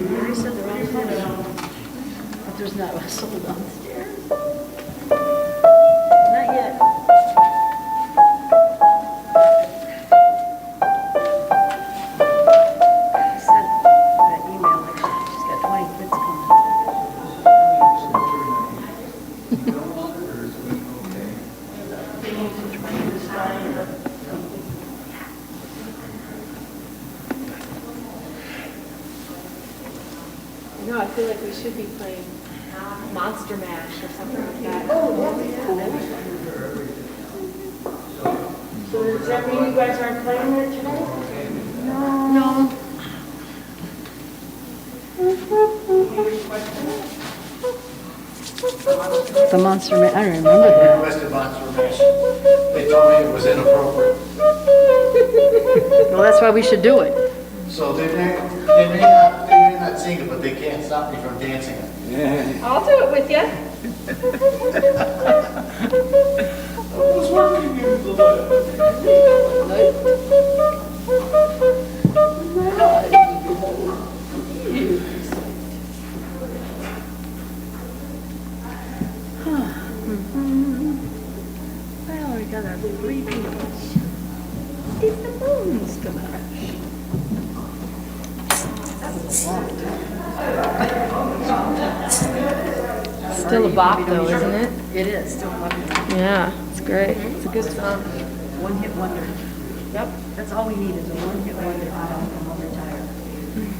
Mary said they're all finished. But there's not a soul downstairs. Not yet. She sent that email, like she's got 20 kids coming. No, I feel like we should be playing Monster Mash or something like that. Oh, that'd be cool. So does that mean you guys aren't playing there today? No. The Monster Man, I don't remember that. Requested Monster Mash. They told me it was inappropriate. Well, that's why we should do it. So they may not sing it, but they can't stop me from dancing it. I'll do it with you. I was working in the Well, we got our 3 people. Did the moons come out? Still a bop though, isn't it? It is, still popular. Yeah, it's great. It's a good song. One-hit wonder. Yep, that's all we need is a one-hit wonder to come over tired.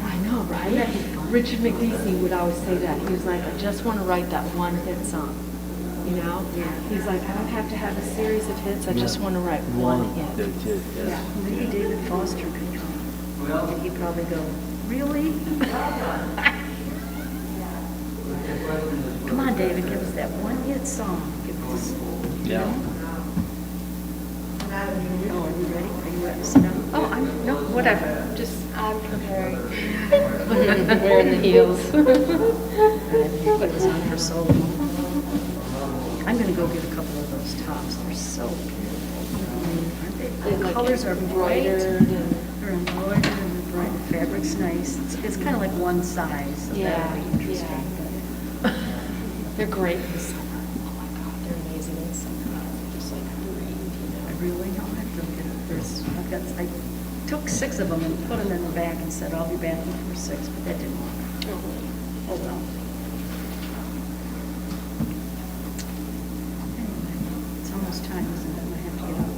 I know, right? Richard McDeesey would always say that. He was like, I just want to write that one hit song. You know? Yeah. He's like, I don't have to have a series of hits. I just want to write one hit. Yeah, maybe David Foster could come. And he'd probably go, really? Come on, David, give us that one-hit song. Give us, Yeah. Oh, are you ready? Are you ready to sit down? Oh, no, whatever. I'm preparing. Wearing the heels. I've put this on for so long. I'm going to go get a couple of those tops. They're so beautiful. Aren't they? The colors are embroidered. They're embroidered and they're bright. The fabric's nice. It's kind of like one size. So Yeah, that'll be interesting. They're great in the summer. Oh my God, they're amazing in the summer. Just like breathe, you know. I really know. I have to get it. I took 6 of them and put them in the back and said, I'll be back before 6, but that didn't work. Oh, well. Anyway, it's almost time, isn't it? I have to get up.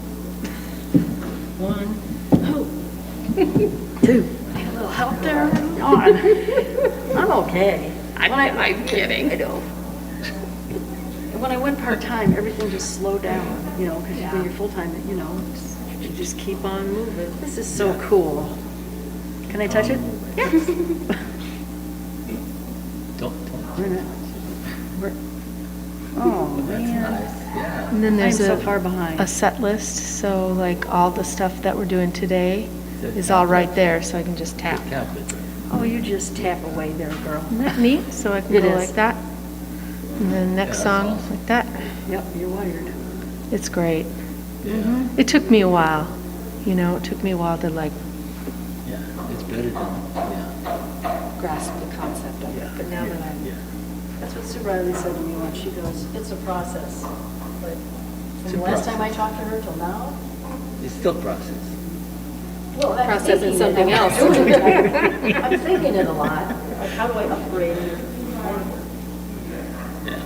1, 2. Need a little help there? On. I'm okay. I'm kidding. I know. And when I went part-time, everything just slowed down, you know, because when you're full-time, you know, you just keep on moving. This is so cool. Can I touch it? Yes. Don't. Wait a minute. Oh, man. Yeah. And then I'm there's so far behind. a set list, so like all the stuff that we're doing today is all right there, so I can just tap. Count it. Oh, you just tap away there, girl. Isn't that neat? So I can It go is. like that. And then next song, like that. Yep, you're wired. It's great. Yeah. It took me a while, you know, it took me a while to like Yeah. It's better than. Yeah. grasp the concept of it, but now that I'm, Yeah. That's what Sue Riley said to me once. She goes, it's a process. But It's from a the last process. time I talked to her till now, It's still process. well, I'm Process thinking is something it. else. I'm thinking it a lot. Like, how do I upgrade it? Yeah.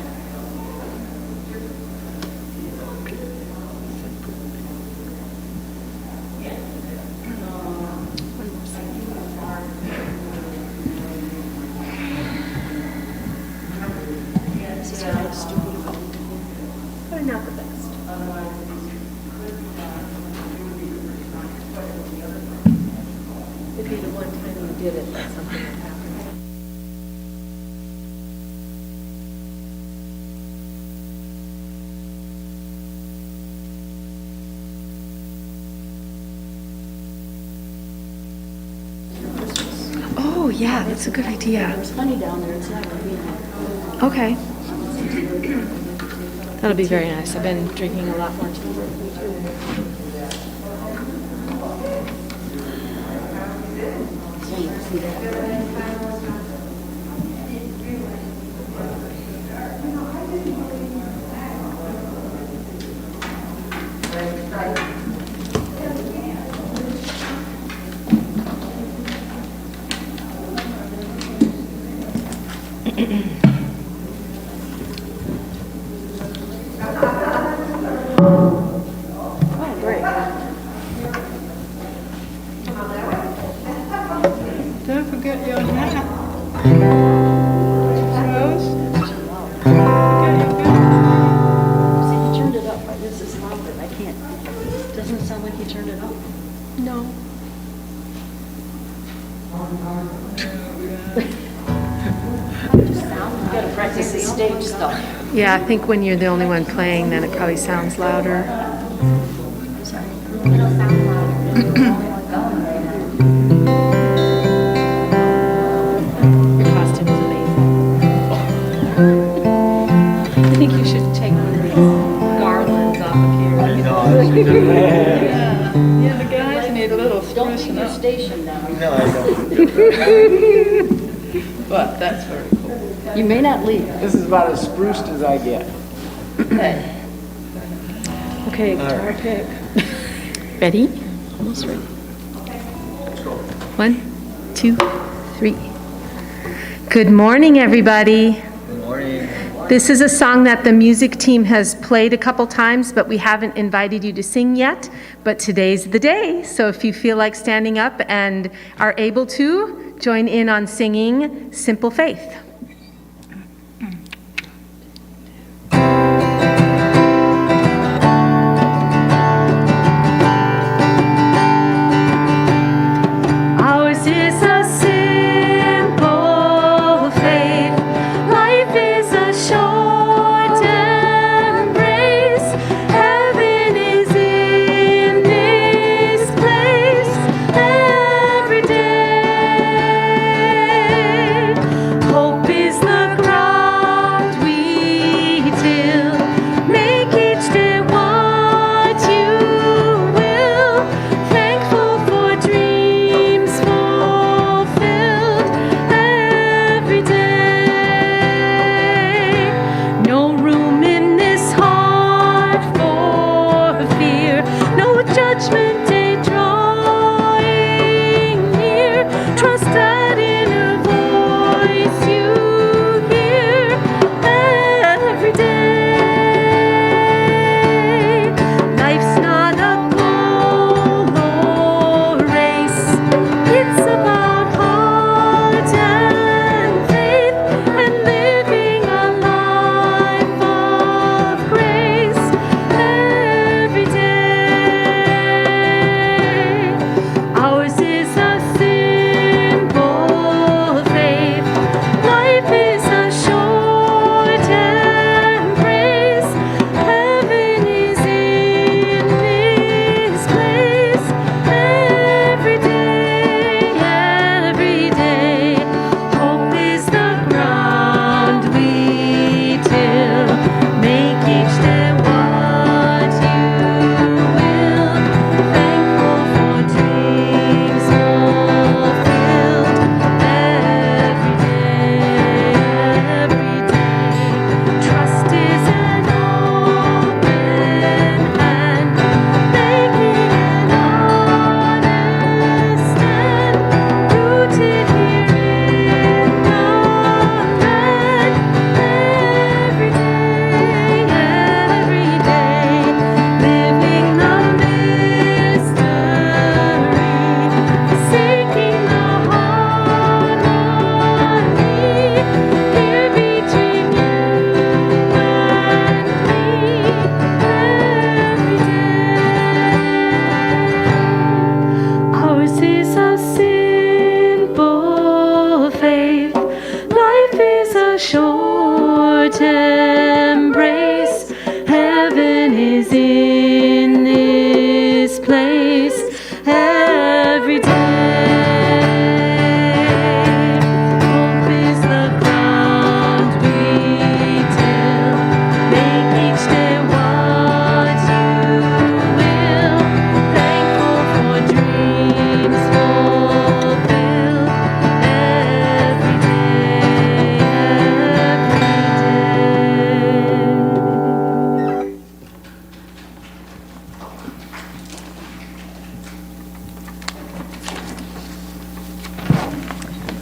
This is kind of stupid, but not the best. it'd be the one time you did it, that something would happen. Oh, yeah, that's a good idea. There's honey down there. It's not going to be in there. Okay. That'll be very nice. I've been drinking a lot more tea lately, too. So do that. Oh, great. Don't forget your hat. Rose, forget your hat. See, he turned it up, but this is louder, I can't, doesn't it sound like he turned it up? No. You gotta practice the stage stuff. Yeah, I think when you're the only one playing, then it probably sounds louder. Your costume is amazing. I think you should take one of these garlands off of here. Yeah, the guys need a little Don't leave sprucing your up. station now. No, I don't. But that's very cool. You may not leave. This is about as spruced as I get. Okay, guitar pick. Ready? Almost ready. 1, 2, 3. Good morning, everybody. Good morning. This is a song that the music team has played a couple times, but we haven't invited you to sing yet. But today's the day. So if you feel like standing up and are able to, join in on singing Simple Faith. Ours is a simple faith. Life is a short embrace. Heaven is in this place every day. Hope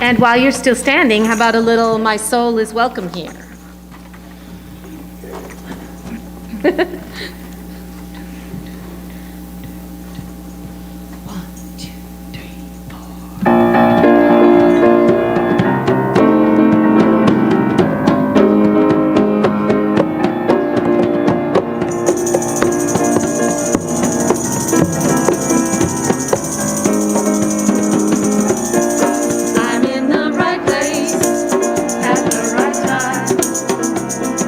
And while you're still standing, how about a little "My Soul is Welcome Here"? I'm in the right place at the right time.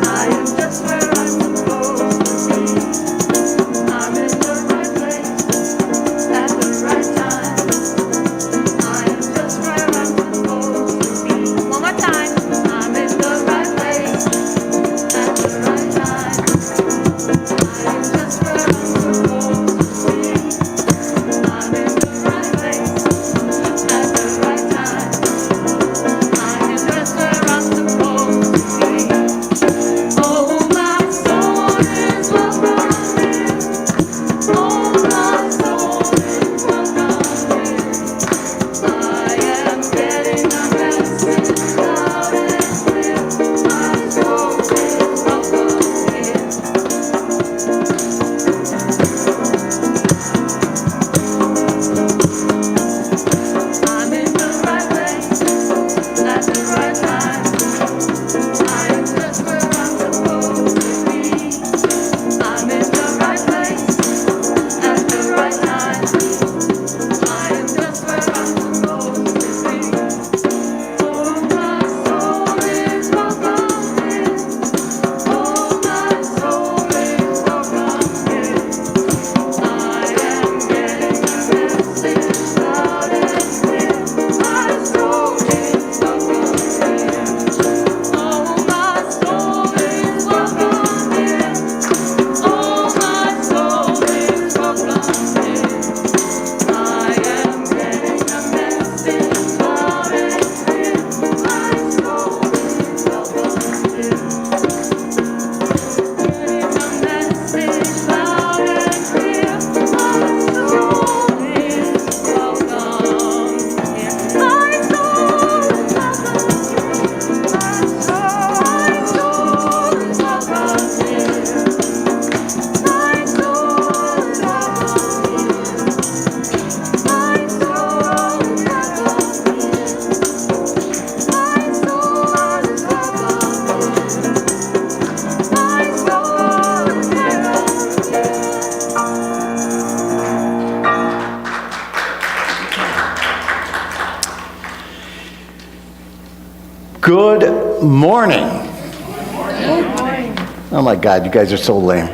I am just where I'm supposed to be. I'm in the right place at the right time. I am just where I'm supposed to be. One more time. I'm in the right place at the right time. I am just where I'm supposed to be. I'm in the right place at the right time. I am just where I'm supposed to be. Oh, my soul is welcome here. Oh, my soul is welcome here. I am getting a message loud and clear. My soul is welcome here. I'm in the right place at the right time. I am just where I'm supposed to be. I'm in the right place at the right time. I am just where I'm supposed to be. Oh, my soul is welcome here. Oh, my soul is welcome here. I am getting a message loud and clear. My soul is welcome here. Oh, my soul is welcome here. Oh, my soul is welcome here. I am getting a message loud and clear. My soul is welcome here. Getting a message loud and clear. My soul is welcome here. My soul is welcome here. My soul is welcome here. My soul is welcome here. My soul is welcome here. My soul is welcome here. Good morning. Oh my God, you guys are so lame.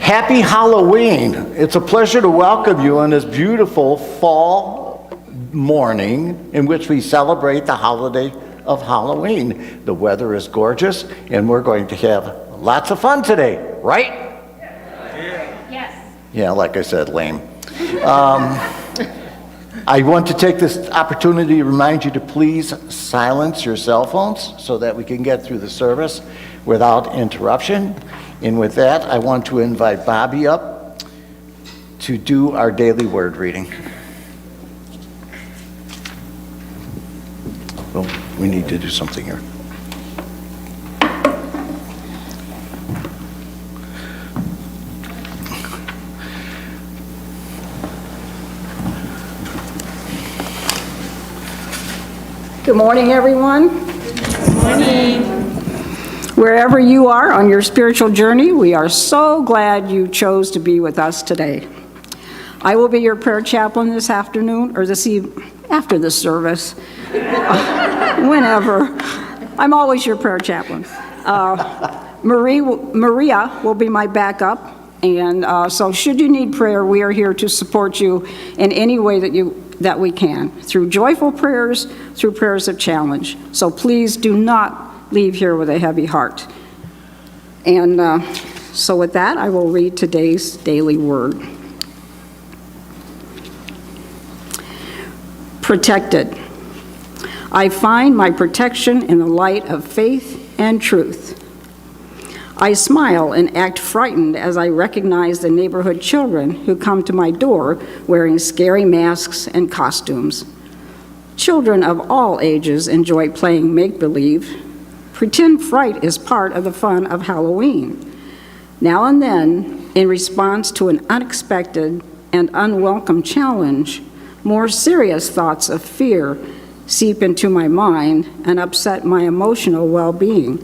Happy Halloween. It's a pleasure to welcome you on this beautiful fall morning in which we celebrate the holiday of Halloween. The weather is gorgeous and we're going to have lots of fun today, right? Yes. Yeah, like I said, lame. I want to take this opportunity to remind you to please silence your cell phones so that we can get through the service without interruption. And with that, I want to invite Bobby up to do our daily word reading. Well, we need to do something here. Good morning, everyone. Good morning. Wherever you are on your spiritual journey, we are so glad you chose to be with us today. I will be your prayer chaplain this afternoon, or after the service, whenever. I'm always your prayer chaplain. Maria will be my backup, and so should you need prayer, we are here to support you in any way that we can, through joyful prayers, through prayers of challenge. So please do not leave here with a heavy heart. And so with that, I will read today's daily word. Protected. I find my protection in the light of faith and truth. I smile and act frightened as I recognize the neighborhood children who come to my door wearing scary masks and costumes. Children of all ages enjoy playing make-believe. Pretend fright is part of the fun of Halloween. Now and then, in response to an unexpected and unwelcome challenge, more serious thoughts of fear seep into my mind and upset my emotional well-being.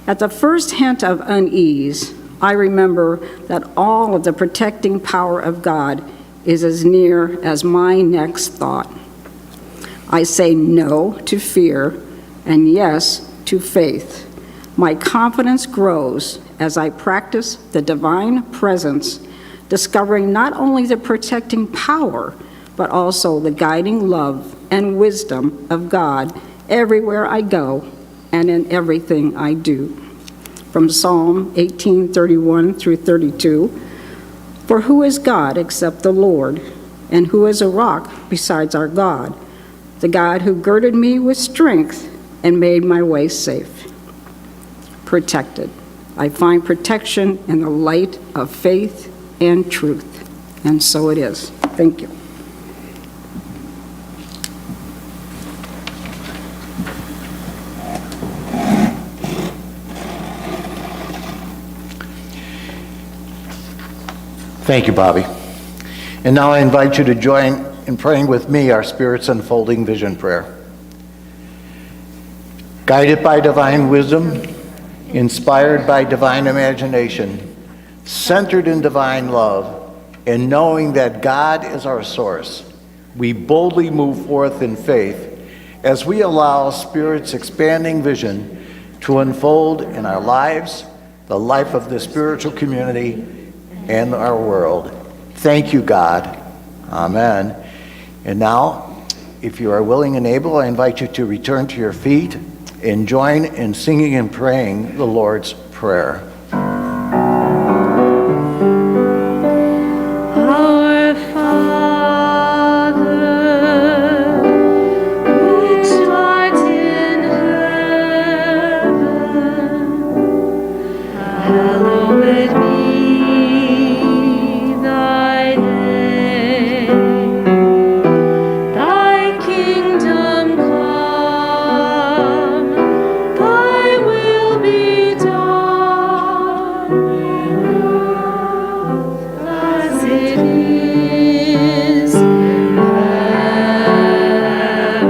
At the first hint of unease, I remember that all of the protecting power of God is as near as my next thought. I say no to fear and yes to faith. My confidence grows as I practice the divine presence, discovering not only the protecting power, but also the guiding love and wisdom of God everywhere I go and in everything I do. From Psalm 18:31 through 32, "For who is God except the Lord? And who is a rock besides our God? The God who girded me with strength and made my way safe." Protected. I find protection in the light of faith and truth. And so it is. Thank you. Thank you, Bobby. And now I invite you to join in praying with me our Spirit's unfolding vision prayer. Guided by divine wisdom, inspired by divine imagination, centered in divine love, and knowing that God is our source, we boldly move forth in faith as we allow Spirit's expanding vision to unfold in our lives, the life of the spiritual community, and our world. Thank you, God. Amen. And now, if you are willing and able, I invite you to return to your feet and join in singing and praying the Lord's Prayer. Our Father, which art in heaven, hallowed be thy name. Thy kingdom come, thy will be done in earth as it is in heaven.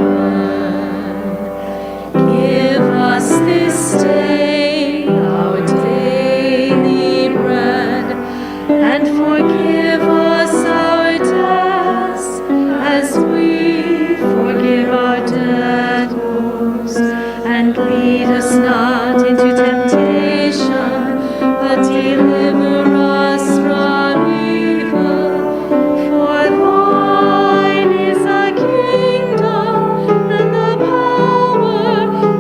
Give us this day our daily bread, and forgive us our debts as we forgive our debtors. And lead us not into temptation, but deliver us from evil. For thine is the kingdom, and the power,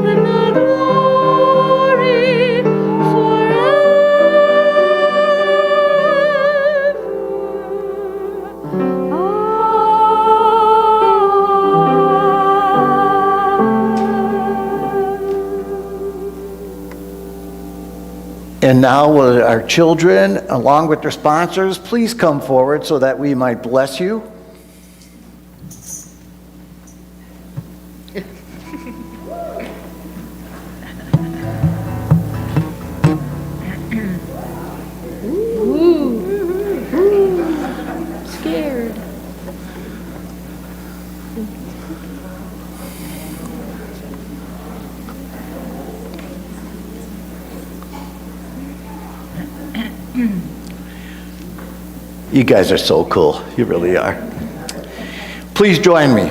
and the glory And now will our children, along with their sponsors, please come forward so that we might bless you. Scared. You guys are so cool. You really are. Please join me.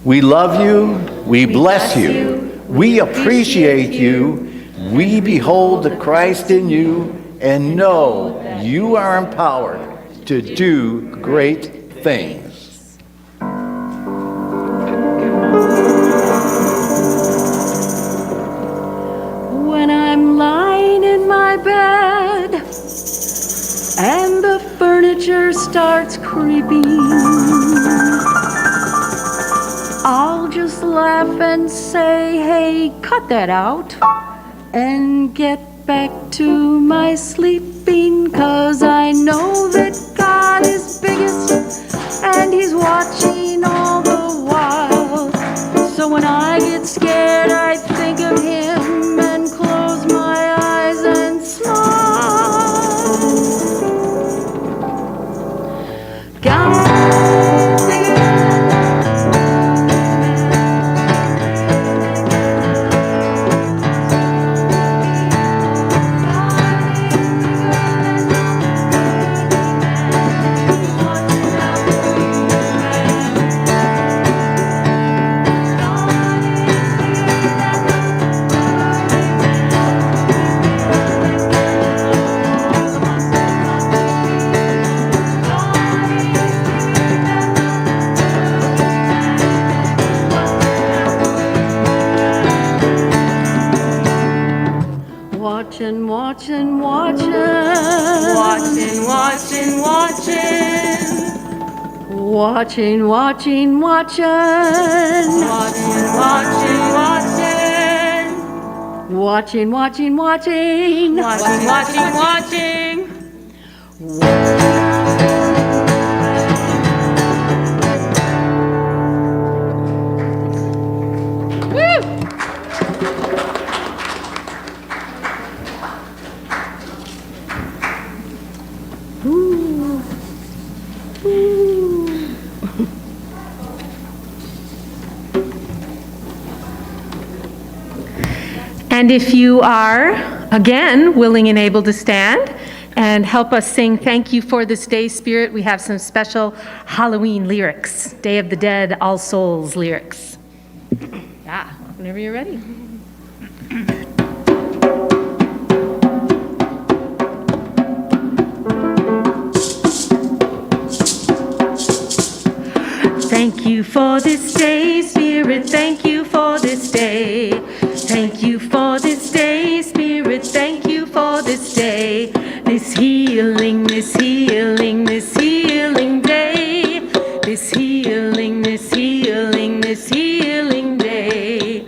We love you. We bless you. We appreciate you. We behold the Christ in you and know you are empowered to do great things. When I'm lying in my bed and the furniture starts creaking, I'll just laugh and say, hey, cut that out, and get back to my sleeping, 'cause I know that God is biggest and he's watching all the while. Watching, watching, watching. Watching, watching, watching. Watching, watching, watching. Watching, watching, watching. And if you are, again, willing and able to stand and help us sing Thank You for This Day, Spirit, we have some special Halloween lyrics, Day of the Dead, All Souls lyrics. Yeah, whenever you're ready. Thank you for this day, Spirit, thank you for this day. Thank you for this day, Spirit, thank you for this day. This healing, this healing, this healing day. This healing, this healing, this healing day.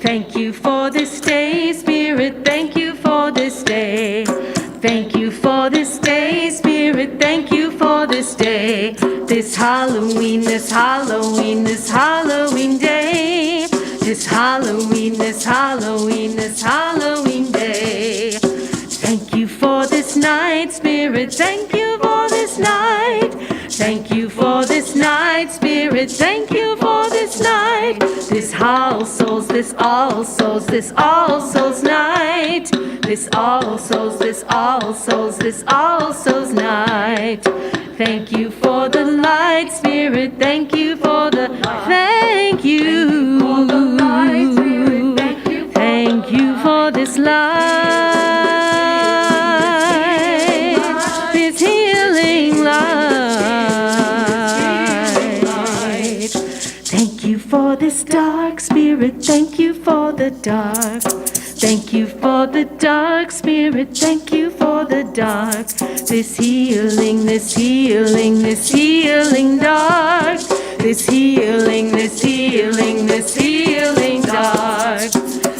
Thank you for this day, Spirit, thank you for this day. Thank you for this day, Spirit, thank you for this day. This Halloween, this Halloween, this Halloween day. This Halloween, this Halloween, this Halloween day. Thank you for this night, Spirit, thank you for this night. Thank you for this night, Spirit, thank you for this night. This All Souls, this All Souls, this All Souls night. This All Souls, this All Souls, this All Souls night. Thank you for the light, Spirit, thank you for the, thank you. Thank you for this light, this healing light. Thank you for this dark, Spirit, thank you for the dark. Thank you for the dark, Spirit, thank you for the dark. This healing, this healing, this healing dark. This healing, this healing, this healing dark.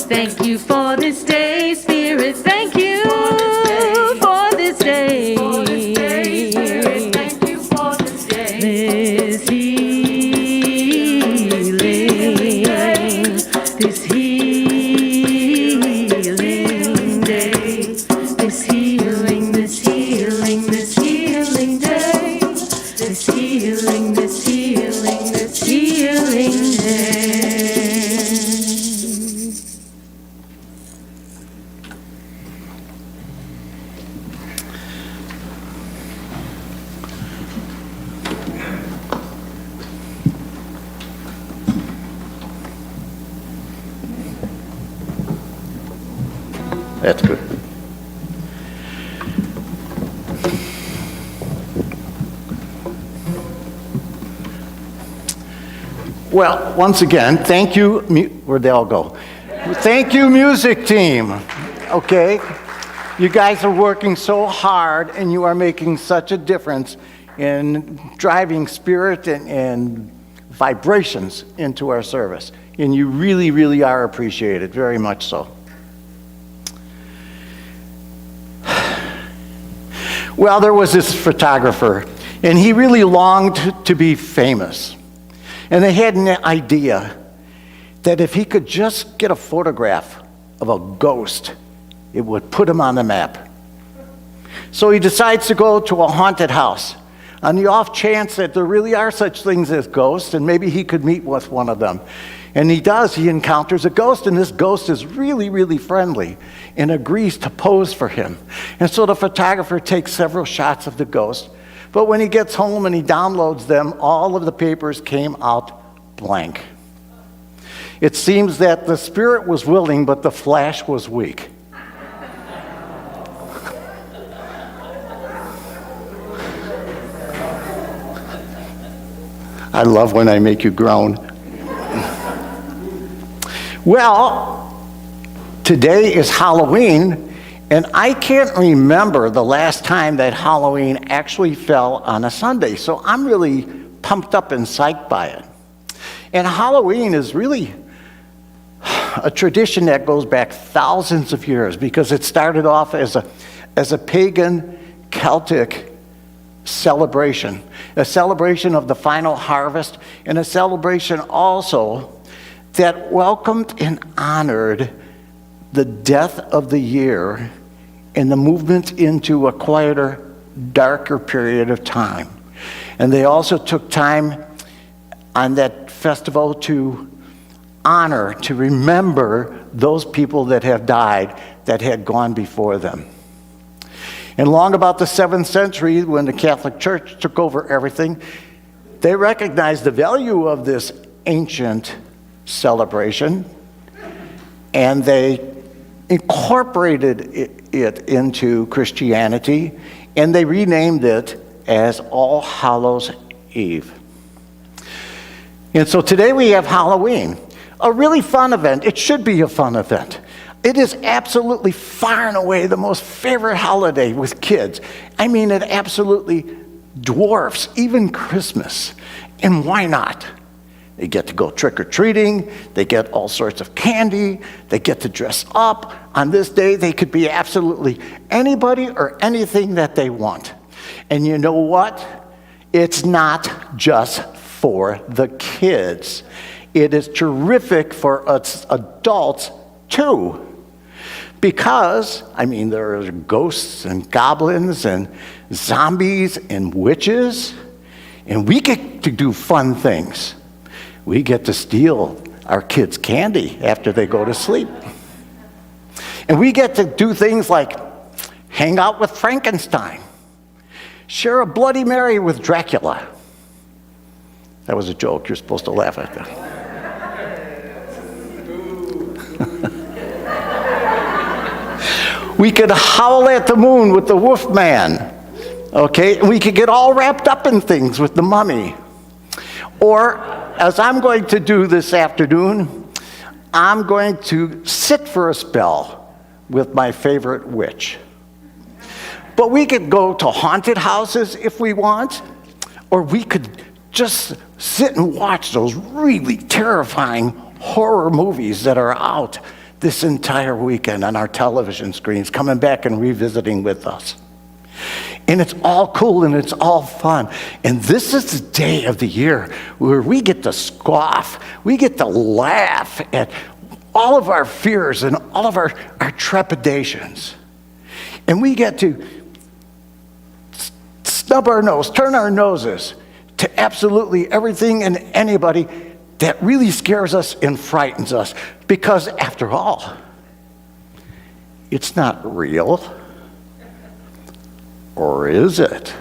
Thank you for this day, Spirit, thank you for this day. Thank you for this day. This healing, this healing day. This healing, this healing, this healing day. This healing, this healing, this healing day. That's good. Well, once again, thank you. Where'd they all go? Thank you, music team. Okay? You guys are working so hard, and you are making such a difference in driving spirit and vibrations into our service. And you really, really are appreciated, very much so. Well, there was this photographer, and he really longed to be famous. And they had an idea that if he could just get a photograph of a ghost, it would put him on the map. So he decides to go to a haunted house on the off chance that there really are such things as ghosts, and maybe he could meet with one of them. And he does. He encounters a ghost, and this ghost is really, really friendly and agrees to pose for him. And so the photographer takes several shots of the ghost, but when he gets home and he downloads them, all of the papers came out blank. It seems that the spirit was willing, but the flash was weak. I love when I make you groan. Well, today is Halloween, and I can't remember the last time that Halloween actually fell on a Sunday. So I'm really pumped up and psyched by it. And Halloween is really a tradition that goes back thousands of years because it started off as a pagan Celtic celebration, a celebration of the final harvest, and a celebration also that welcomed and honored the death of the year and the movement into a quieter, darker period of time. And they also took time on that festival to honor, to remember those people that have died, that had gone before them. And long about the 7th century, when the Catholic Church took over everything, they recognized the value of this ancient celebration, and they incorporated it into Christianity, and they renamed it as All Hallows Eve. And so today we have Halloween, a really fun event. It should be a fun event. It is absolutely far and away the most favorite holiday with kids. I mean, it absolutely dwarfs even Christmas. And why not? They get to go trick-or-treating, they get all sorts of candy, they get to dress up. On this day, they could be absolutely anybody or anything that they want. And you know what? It's not just for the kids. It is terrific for us adults, too. Because, I mean, there are ghosts and goblins and zombies and witches, and we get to do fun things. We get to steal our kids' candy after they go to sleep. And we get to do things like hang out with Frankenstein, share a Bloody Mary with Dracula. That was a joke. You're supposed to laugh at that. We could howl at the moon with the Wolfman, okay? And we could get all wrapped up in things with the Mummy. Or, as I'm going to do this afternoon, I'm going to sit for a spell with my favorite witch. But we could go to haunted houses if we want, or we could just sit and watch those really terrifying horror movies that are out this entire weekend on our television screens, coming back and revisiting with us. And it's all cool and it's all fun. And this is the day of the year where we get to scoff, we get to laugh at all of our fears and all of our trepidations. And we get to stub our nose, turn our noses to absolutely everything and anybody that really scares us and frightens us. Because after all, it's not real. Or is it?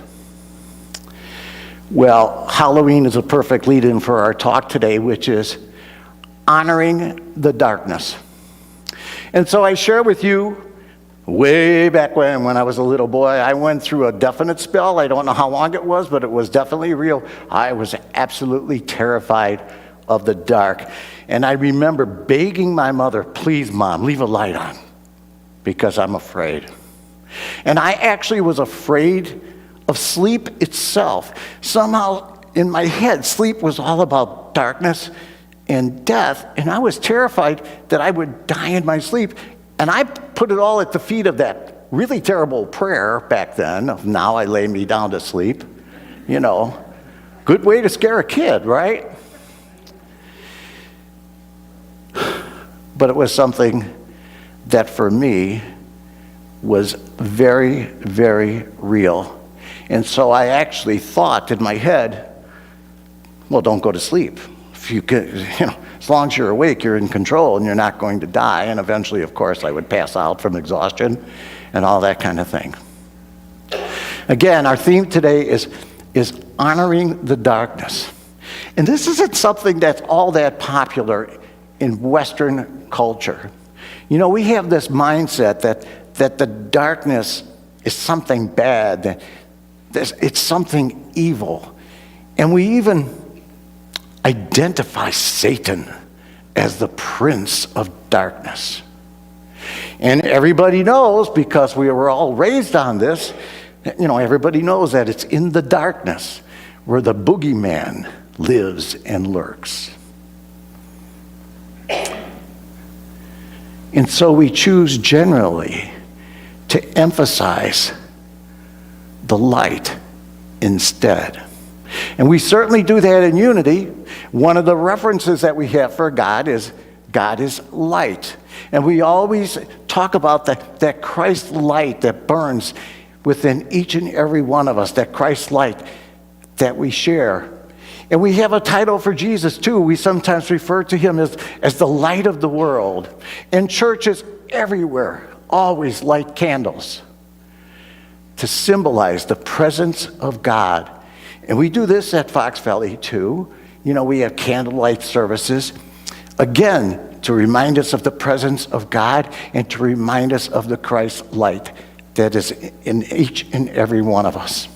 Well, Halloween is a perfect lead-in for our talk today, which is honoring the darkness. And so I share with you, way back when I was a little boy, I went through a definite spell. I don't know how long it was, but it was definitely real. I was absolutely terrified of the dark. And I remember begging my mother, please, Mom, leave a light on, because I'm afraid. And I actually was afraid of sleep itself. Somehow, in my head, sleep was all about darkness and death, and I was terrified that I would die in my sleep. And I put it all at the feet of that really terrible prayer back then, of now I lay me down to sleep. You know, good way to scare a kid, right? But it was something that for me was very, very real. And so I actually thought in my head, well, don't go to sleep. If you could, as long as you're awake, you're in control and you're not going to die. And eventually, of course, I would pass out from exhaustion and all that kind of thing. Again, our theme today is honoring the darkness. And this isn't something that's all that popular in Western culture. You know, we have this mindset that the darkness is something bad, that it's something evil. And we even identify Satan as the prince of darkness. And everybody knows, because we were all raised on this, everybody knows that it's in the darkness where the boogeyman lives and lurks. And so we choose generally to emphasize the light instead. And we certainly do that in unity. One of the references that we have for God is light. And we always talk about that Christ light that burns within each and every one of us, that Christ light that we share. And we have a title for Jesus too. We sometimes refer to him as the light of the world. And churches everywhere always light candles to symbolize the presence of God. And we do this at Fox Valley too. You know, we have candlelight services, again, to remind us of the presence of God and to remind us of the Christ light that is in each and every one of us.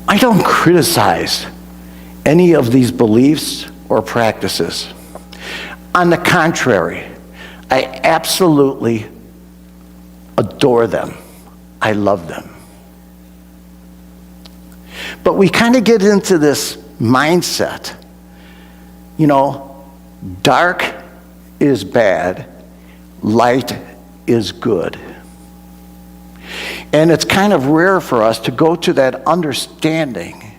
I don't criticize any of these beliefs or practices. On the contrary, I absolutely adore them. I love them. But we kind of get into this mindset, you know, dark is bad, light is good. And it's kind of rare for us to go to that understanding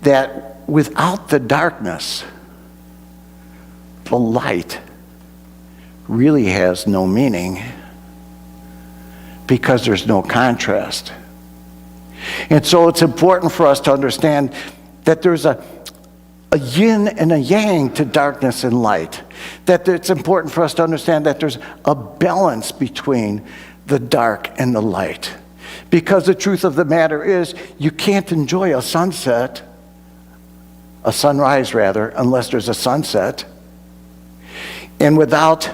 that without the darkness, the light really has no meaning because there's no contrast. And so it's important for us to understand that there's a yin and a yang to darkness and light. That it's important for us to understand that there's a balance between the dark and the light. Because the truth of the matter is, you can't enjoy a sunrise rather, unless there's a sunset. And without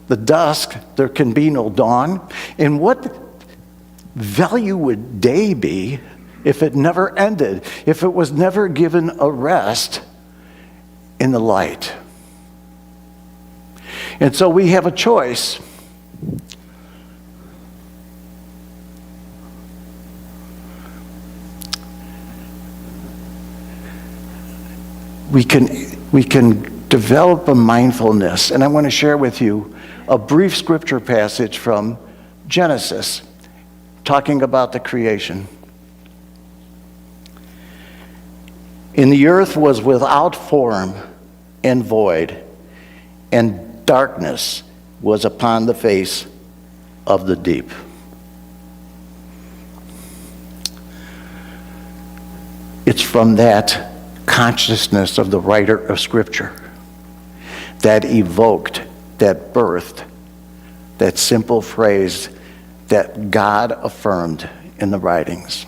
the dusk, there can be no dawn. And what value would day be if it never ended, if it was never given a rest in the light? And so we have a choice. We can develop a mindfulness, and I want to share with you a brief scripture passage from Genesis, talking about the creation. And the earth was without form and void, and darkness was upon the face of the deep. It's from that consciousness of the writer of Scripture that evoked, that birthed, that simple phrase that God affirmed in the writings.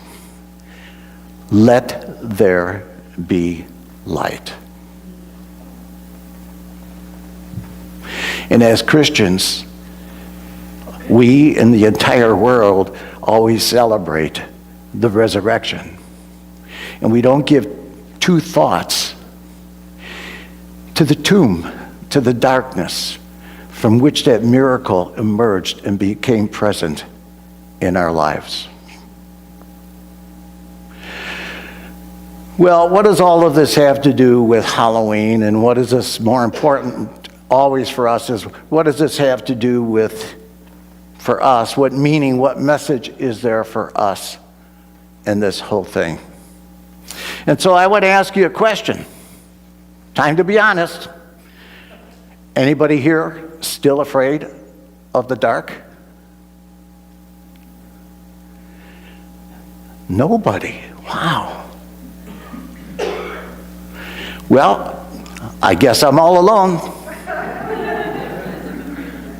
Let there be light. And as Christians, we in the entire world always celebrate the resurrection. And we don't give two thoughts to the tomb, to the darkness from which that miracle emerged and became present in our lives. Well, what does all of this have to do with Halloween? And what is this, more important always for us, is what does this have to do with, for us, what meaning, what message is there for us in this whole thing? And so I want to ask you a question. Time to be honest. Anybody here still afraid of the dark? Nobody. Wow. Well, I guess I'm all alone.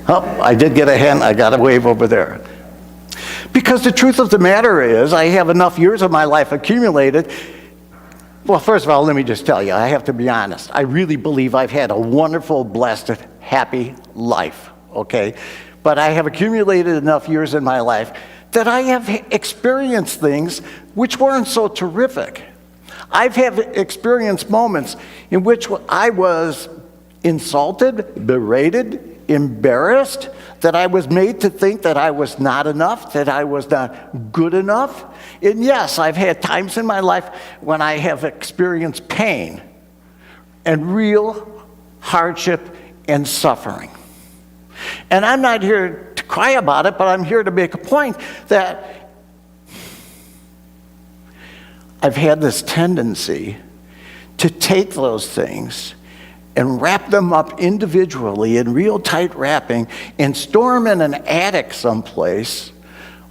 Oh, I did get a hand. I got a wave over there. Because the truth of the matter is, I have enough years of my life accumulated. Well, first of all, let me just tell you, I have to be honest. I really believe I've had a wonderful, blessed, happy life, okay? But I have accumulated enough years in my life that I have experienced things which weren't so terrific. I've had experienced moments in which I was insulted, berated, embarrassed, that I was made to think that I was not enough, that I was not good enough. And yes, I've had times in my life when I have experienced pain and real hardship and suffering. And I'm not here to cry about it, but I'm here to make a point that I've had this tendency to take those things and wrap them up individually in real tight wrapping and store them in an attic someplace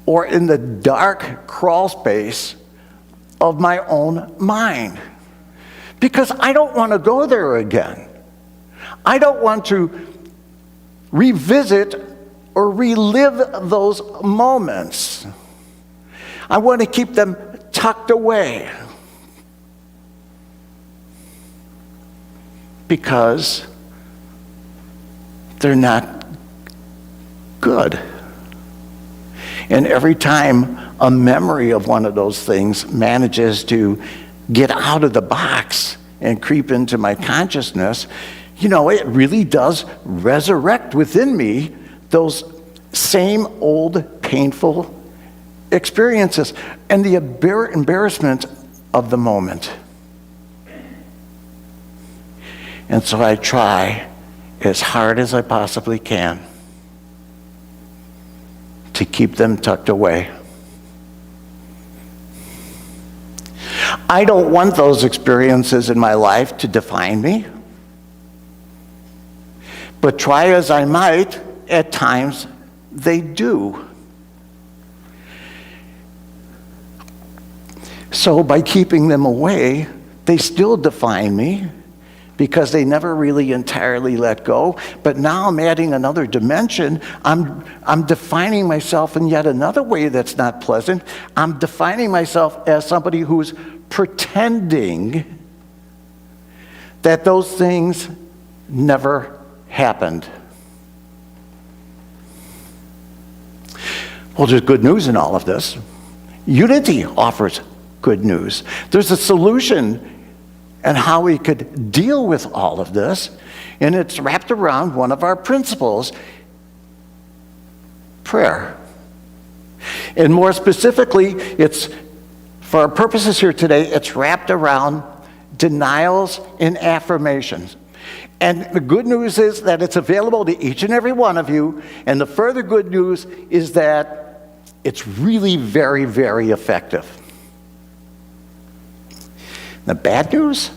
or in the dark crawl space of my own mind. Because I don't want to go there again. I don't want to revisit or relive those moments. I want to keep them tucked away. Because they're not good. And every time a memory of one of those things manages to get out of the box and creep into my consciousness, it really does resurrect within me those same old painful experiences and the embarrassment of the moment. And so I try as hard as I possibly can to keep them tucked away. I don't want those experiences in my life to define me. But try as I might, at times they do. So by keeping them away, they still define me, because they never really entirely let go. But now I'm adding another dimension. I'm defining myself in yet another way that's not pleasant. I'm defining myself as somebody who's pretending that those things never happened. Well, there's good news in all of this. Unity offers good news. There's a solution and how we could deal with all of this, and it's wrapped around one of our principles, prayer. And more specifically, it's, for our purposes here today, it's wrapped around denials and affirmations. And the good news is that it's available to each and every one of you, and the further good news is that it's really very, very effective. The bad news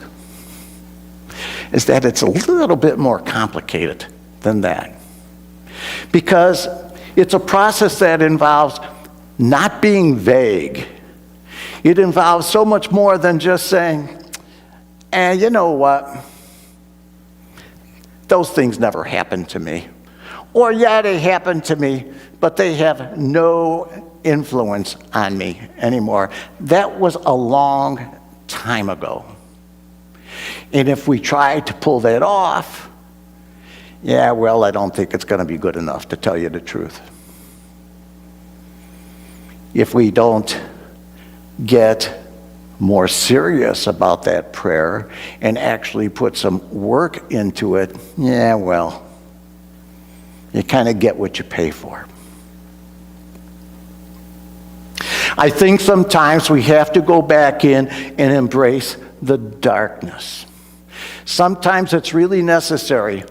is that it's a little bit more complicated than that. Because it's a process that involves not being vague. It involves so much more than just saying, you know what? Those things never happened to me. Or yeah, they happened to me, but they have no influence on me anymore. That was a long time ago. And if we try to pull that off, I don't think it's going to be good enough, to tell you the truth. If we don't get more serious about that prayer and actually put some work into it, you kind of get what you pay for. I think sometimes we have to go back in and embrace the darkness. Sometimes it's really necessary,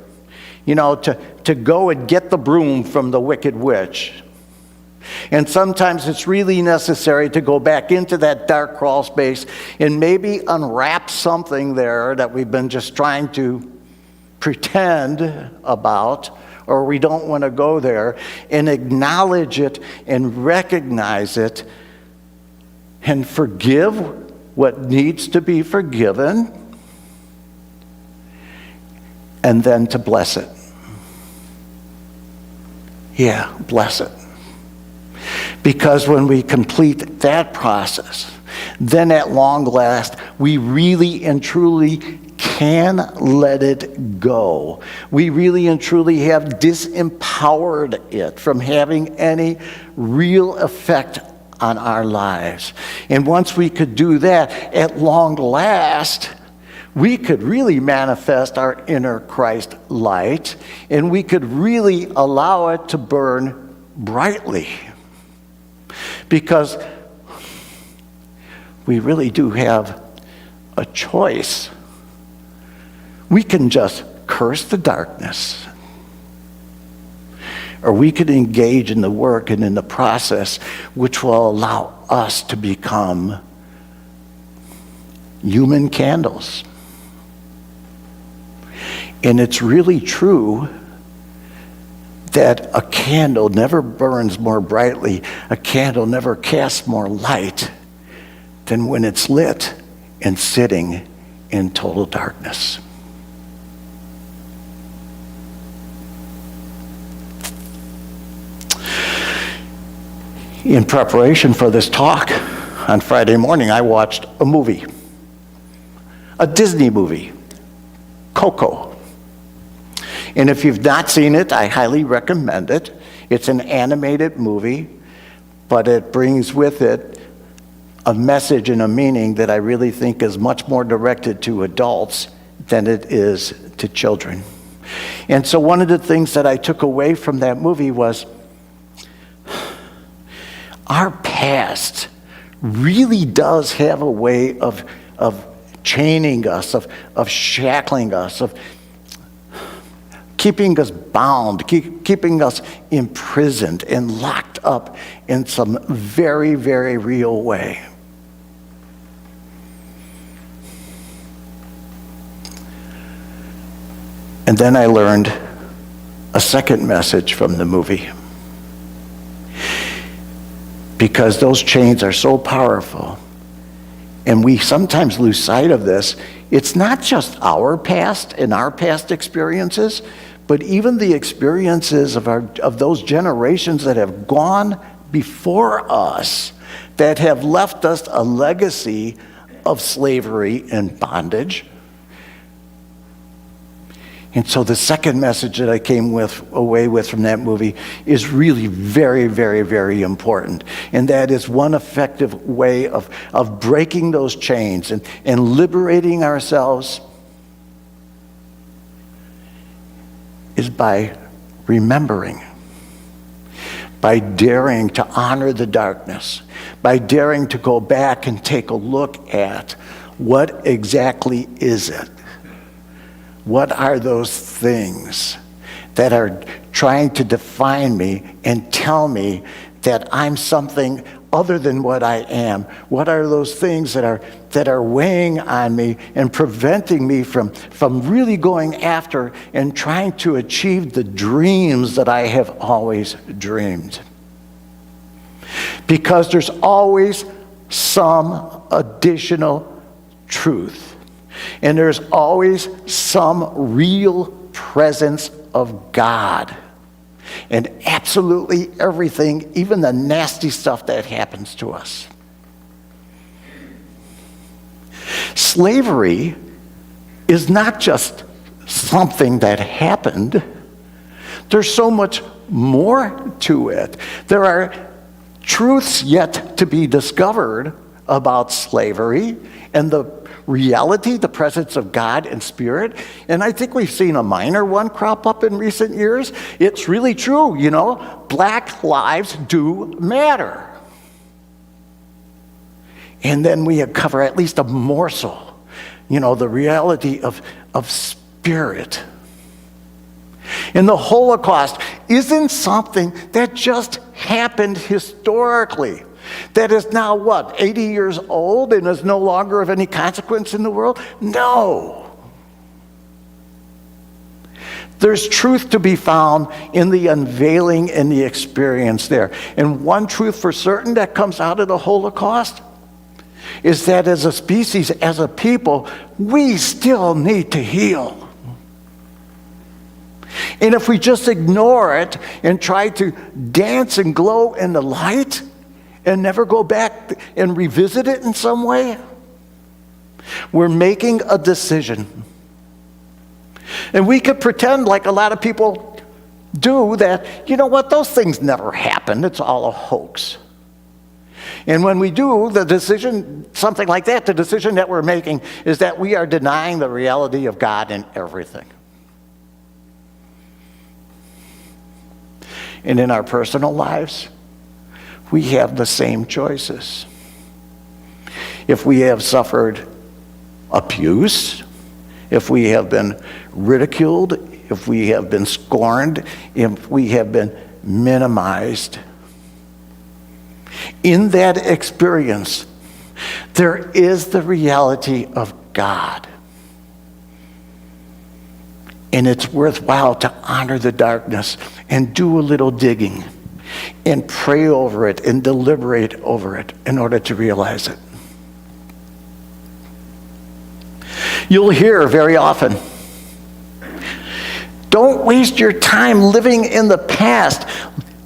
to go and get the broom from the wicked witch. And sometimes it's really necessary to go back into that dark crawl space and maybe unwrap something there that we've been just trying to pretend about, or we don't want to go there, and acknowledge it and recognize it and forgive what needs to be forgiven, and then to bless it. Bless it. Because when we complete that process, then at long last, we really and truly can let it go. We really and truly have disempowered it from having any real effect on our lives. And once we could do that, at long last, we could really manifest our inner Christ light, and we could really allow it to burn brightly. Because we really do have a choice. We can just curse the darkness, or we could engage in the work and in the process which will allow us to become human candles. And it's really true that a candle never burns more brightly, a candle never casts more light than when it's lit and sitting in total darkness. In preparation for this talk, on Friday morning, I watched a movie, a Disney movie, Coco. And if you've not seen it, I highly recommend it. It's an animated movie, but it brings with it a message and a meaning that I really think is much more directed to adults than it is to children. And so one of the things that I took away from that movie was our past really does have a way of chaining us, of shackling us, of keeping us bound, keeping us imprisoned and locked up in some very, very real way. And then I learned a second message from the movie. Because those chains are so powerful, and we sometimes lose sight of this, it's not just our past and our past experiences, but even the experiences of those generations that have gone before us, that have left us a legacy of slavery and bondage. And so the second message that I came away with from that movie is really very, very, very important. And that is one effective way of breaking those chains and liberating ourselves is by remembering, by daring to honor the darkness, by daring to go back and take a look at what exactly is it. What are those things that are trying to define me and tell me that I'm something other than what I am? What are those things that are weighing on me and preventing me from really going after and trying to achieve the dreams that I have always dreamed? Because there's always some additional truth. And there's always some real presence of God. And absolutely everything, even the nasty stuff that happens to us. Slavery is not just something that happened. There's so much more to it. There are truths yet to be discovered about slavery and the reality, the presence of God and Spirit. And I think we've seen a minor one crop up in recent years. It's really true, Black lives do matter. And then we cover at least a morsel, the reality of Spirit. And the Holocaust isn't something that just happened historically. That is now 80 years old and is no longer of any consequence in the world? No. There's truth to be found in the unveiling and the experience there. And one truth for certain that comes out of the Holocaust is that as a species, as a people, we still need to heal. And if we just ignore it and try to dance and glow in the light, and never go back and revisit it in some way, we're making a decision. And we could pretend like a lot of people do that, those things never happened. It's all a hoax. And when we do, the decision, something like that, the decision that we're making is that we are denying the reality of God in everything. And in our personal lives, we have the same choices. If we have suffered abuse, if we have been ridiculed, if we have been scorned, if we have been minimized, in that experience, there is the reality of God. And it's worthwhile to honor the darkness and do a little digging and pray over it and deliberate over it in order to realize it. You'll hear very often, don't waste your time living in the past.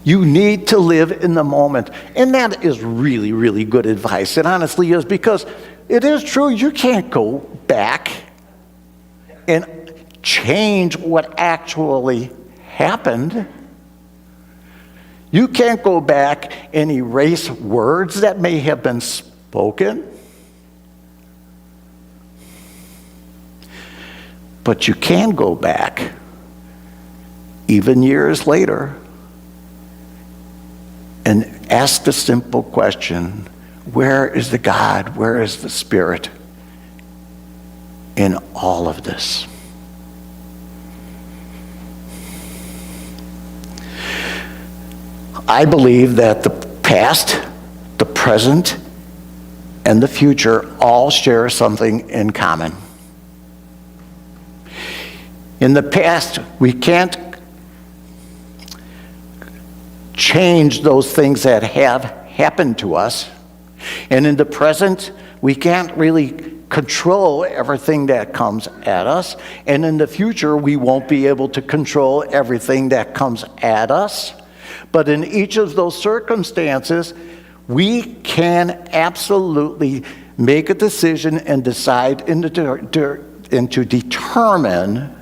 You need to live in the moment. And that is really, really good advice. It honestly is, because it is true, you can't go back and change what actually happened. You can't go back and erase words that may have been spoken. But you can go back, even years later, and ask the simple question, where is the God, where is the Spirit in all of this? I believe that the past, the present, and the future all share something in common. In the past, we can't change those things that have happened to us. And in the present, we can't really control everything that comes at us. And in the future, we won't be able to control everything that comes at us. But in each of those circumstances, we can absolutely make a decision and decide and to determine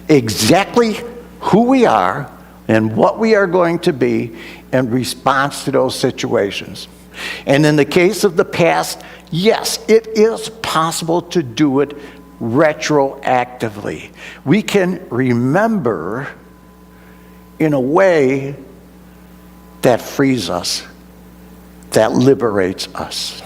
exactly who we are and what we are going to be in response to those situations. And in the case of the past, yes, it is possible to do it retroactively. We can remember in a way that frees us, that liberates us.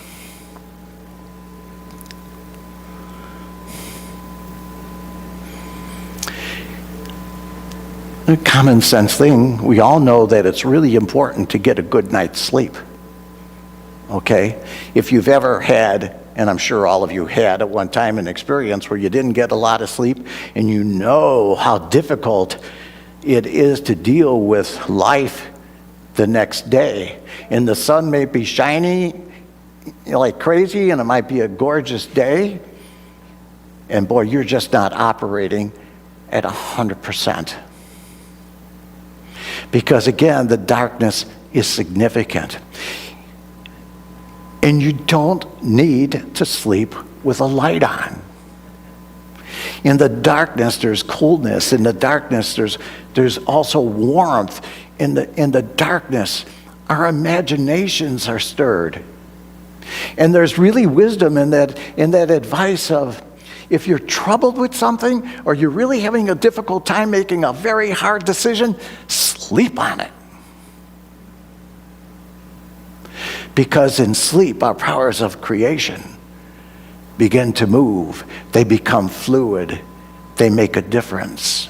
A common sense thing, we all know that it's really important to get a good night's sleep. Okay? If you've ever had, and I'm sure all of you had at one time, an experience where you didn't get a lot of sleep, and you know how difficult it is to deal with life the next day. And the sun may be shining like crazy, and it might be a gorgeous day, and boy, you're just not operating at 100%. Because again, the darkness is significant. And you don't need to sleep with a light on. In the darkness, there's coolness. In the darkness, there's also warmth. In the darkness, our imaginations are stirred. And there's really wisdom in that advice of, if you're troubled with something, or you're really having a difficult time making a very hard decision, sleep on it. Because in sleep, our powers of creation begin to move. They become fluid. They make a difference.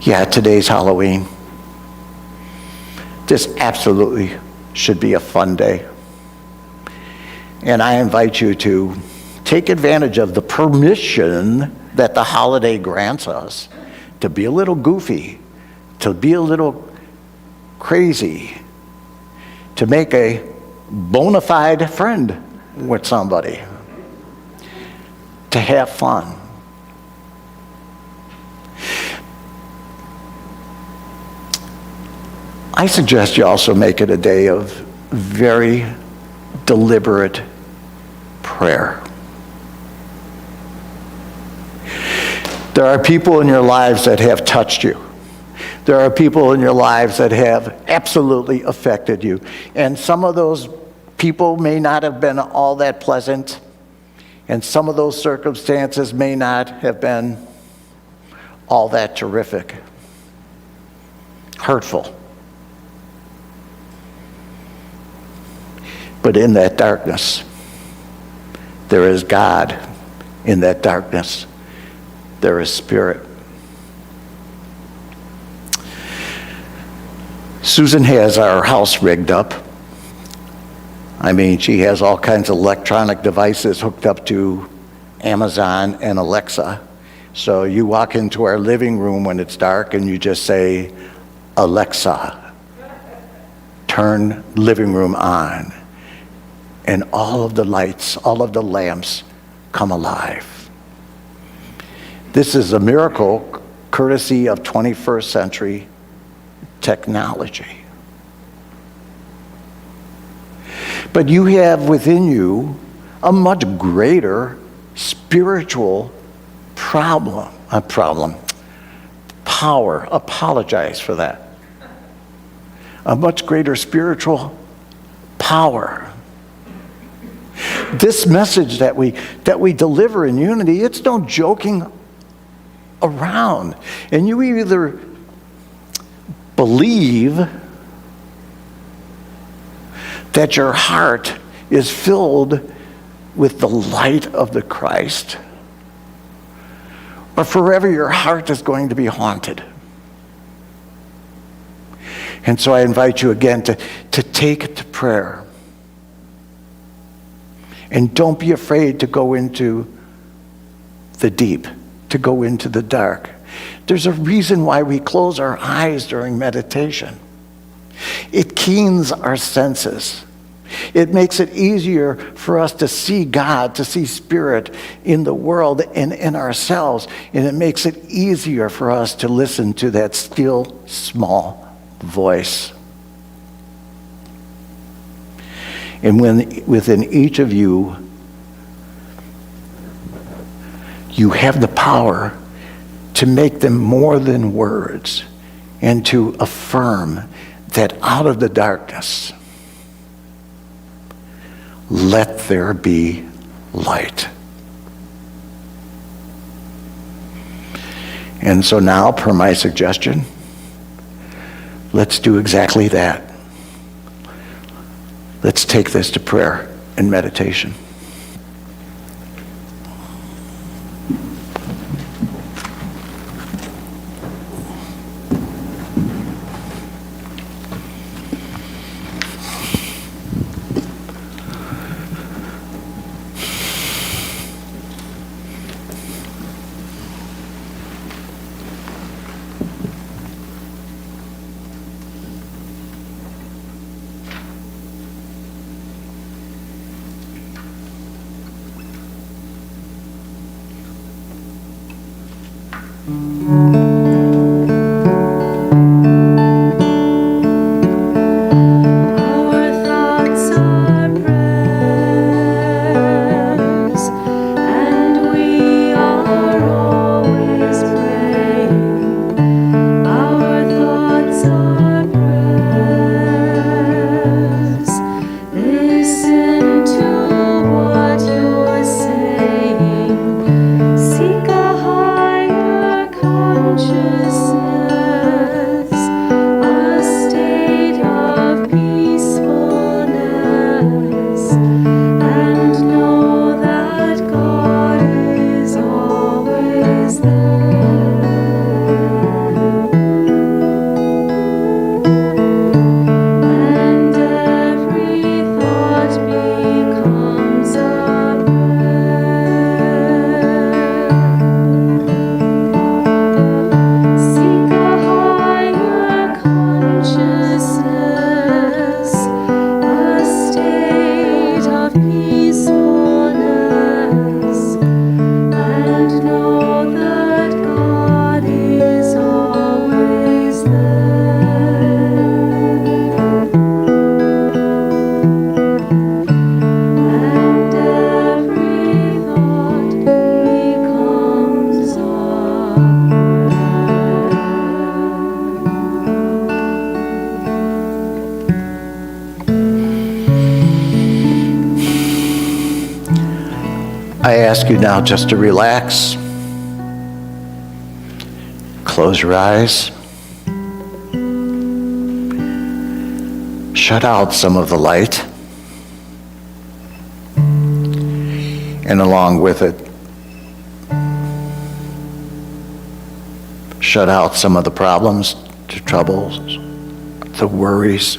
Yeah, today's Halloween. This absolutely should be a fun day. And I invite you to take advantage of the permission that the holiday grants us to be a little goofy, to be a little crazy, to make a bona fide friend with somebody, to have fun. I suggest you also make it a day of very deliberate prayer. There are people in your lives that have touched you. There are people in your lives that have absolutely affected you. And some of those people may not have been all that pleasant, and some of those circumstances may not have been all that terrific, hurtful. But in that darkness, there is God. In that darkness, there is Spirit. Susan has our house rigged up. I mean, she has all kinds of electronic devices hooked up to Amazon and Alexa. So you walk into our living room when it's dark and you just say, Alexa, turn living room on. And all of the lights, all of the lamps come alive. This is a miracle courtesy of 21st century technology. But you have within you a much greater spiritual power. Apologize for that. A much greater spiritual power. This message that we deliver in unity, it's no joking around. And you either believe that your heart is filled with the light of the Christ, or forever your heart is going to be haunted. And so I invite you again to take it to prayer. And don't be afraid to go into the deep, to go into the dark. There's a reason why we close our eyes during meditation. It keens our senses. It makes it easier for us to see God, to see Spirit in the world and in ourselves. And it makes it easier for us to listen to that still, small voice. And when within each of you, you have the power to make them more than words and to affirm that out of the darkness, let there be light. And so now, per my suggestion, let's do exactly that. Let's take this to prayer and meditation. I ask you now just to relax. Close your eyes. Shut out some of the light. And along with it, shut out some of the problems, the troubles, the worries,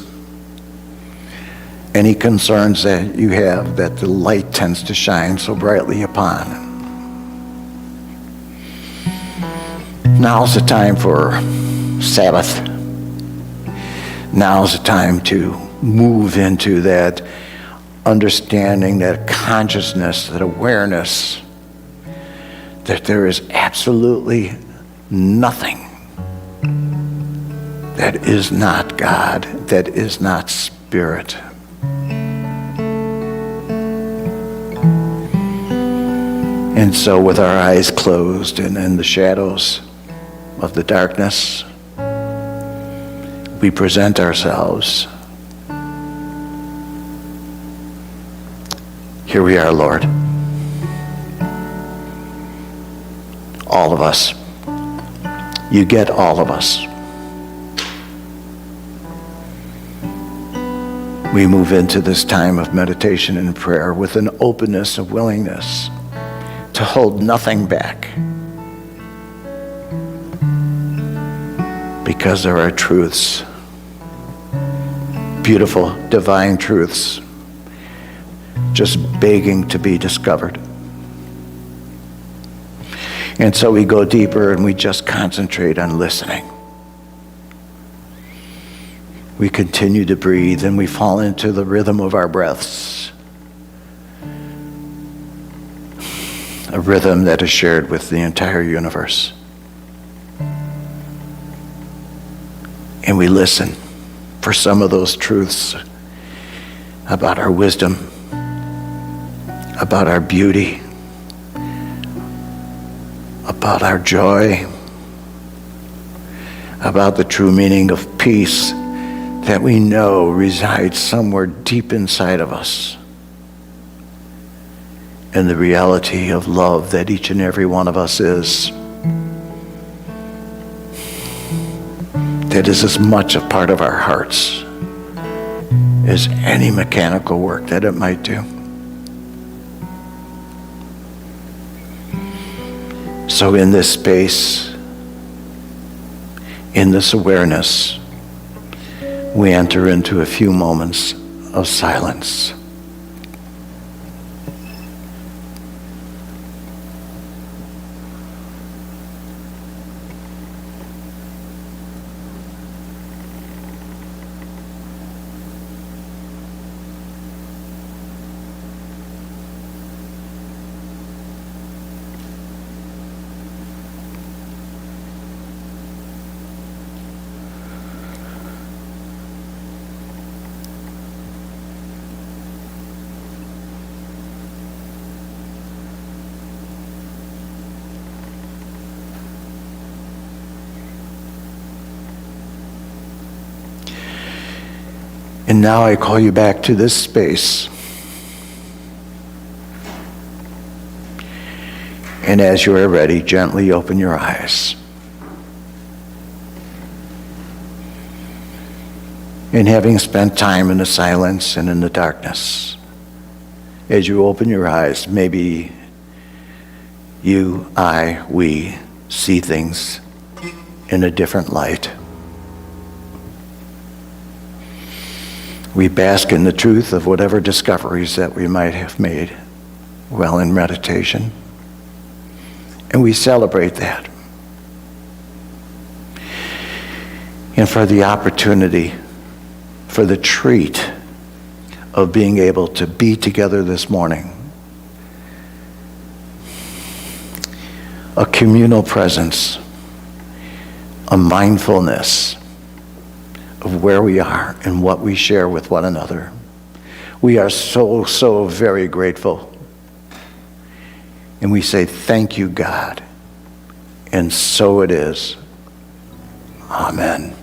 any concerns that you have that the light tends to shine so brightly upon. Now's the time for Sabbath. Now's the time to move into that understanding, that consciousness, that awareness that there is absolutely nothing that is not God, that is not Spirit. And so with our eyes closed and in the shadows of the darkness, we present ourselves. Here we are, Lord. All of us. You get all of us. We move into this time of meditation and prayer with an openness of willingness to hold nothing back, because there are truths, beautiful, divine truths, just begging to be discovered. And so we go deeper and we just concentrate on listening. We continue to breathe and we fall into the rhythm of our breaths, a rhythm that is shared with the entire universe. And we listen for some of those truths about our wisdom, about our beauty, about our joy, about the true meaning of peace that we know resides somewhere deep inside of us, and the reality of love that each and every one of us is, that is as much a part of our hearts as any mechanical work that it might do. So in this space, in this awareness, we enter into a few moments of silence. And now I call you back to this space. And as you are ready, gently open your eyes. And having spent time in the silence and in the darkness, as you open your eyes, maybe you, I, we see things in a different light. We bask in the truth of whatever discoveries that we might have made while in meditation. And we celebrate that. And for the opportunity, for the treat of being able to be together this morning. A communal presence, a mindfulness of where we are and what we share with one another. We are so very grateful. And we say, thank you, God. And so it is. Amen.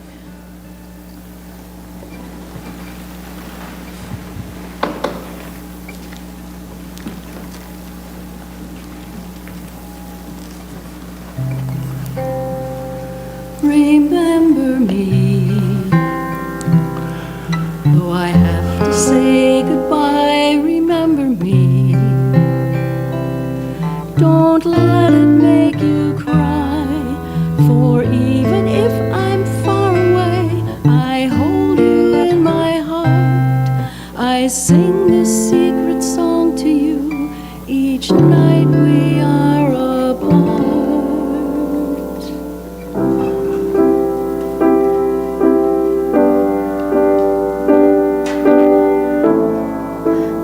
I sing this secret song to you each night we are apart.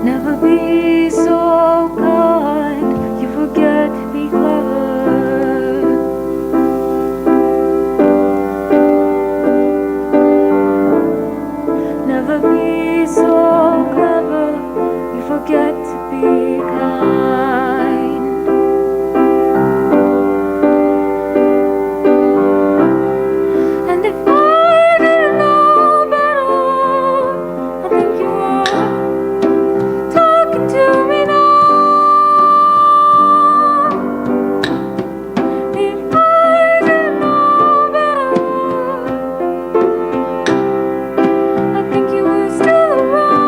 Never be so kind, you forget to be clever. Never be so clever, you forget to be kind. And if I didn't know better, I think you were talking to me now. If I didn't know better, I think you were still around.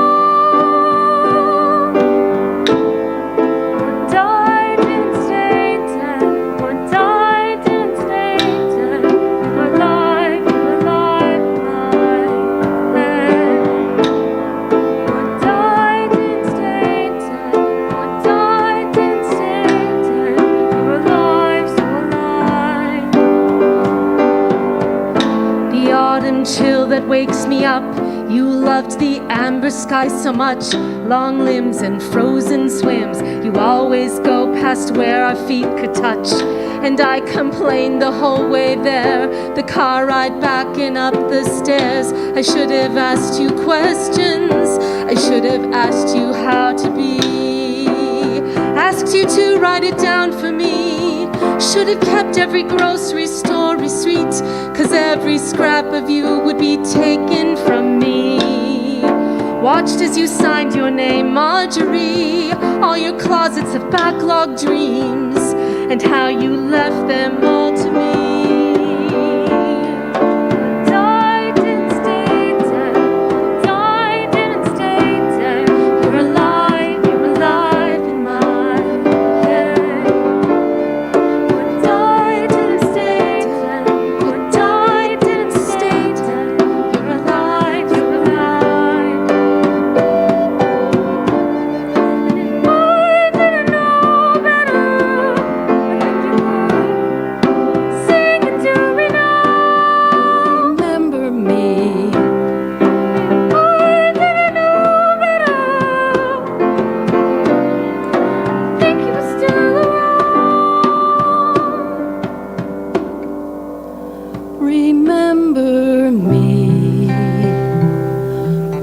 One died didn't stay dead. One died didn't stay dead. You were alive, you were alive, alive. One died didn't stay dead. One died didn't stay dead. You were alive, so alive. The autumn chill that wakes me up. You loved the amber sky so much. Long limbs and frozen swims. You always go past where our feet could touch. And I complained the whole way there. The car ride back and up the stairs. I should have asked you questions. I should have asked you how to be. Asked you to write it down for me. Should have kept every grocery store receipt, 'cause every scrap of you would be taken from me. Watched as you signed your name, Marjorie, all your closets of backlogged dreams, and how you left them all to me. Died didn't stay dead. Died didn't stay dead. You're alive in my head. What died didn't stay dead. What died didn't stay dead. You're alive, you're alive. And if I didn't know better, I think you would sing it to me now. Remember me. If I didn't know better, I think you were still around. Remember me.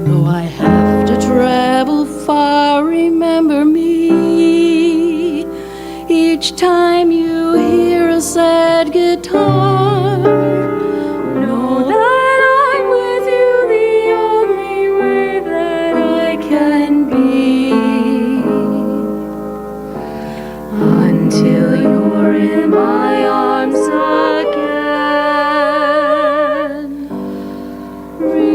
Though I have to travel far, remember me. Each time you hear a sad guitar, know that I'm with you the only way that I can be. Until you're in my arms again. Remember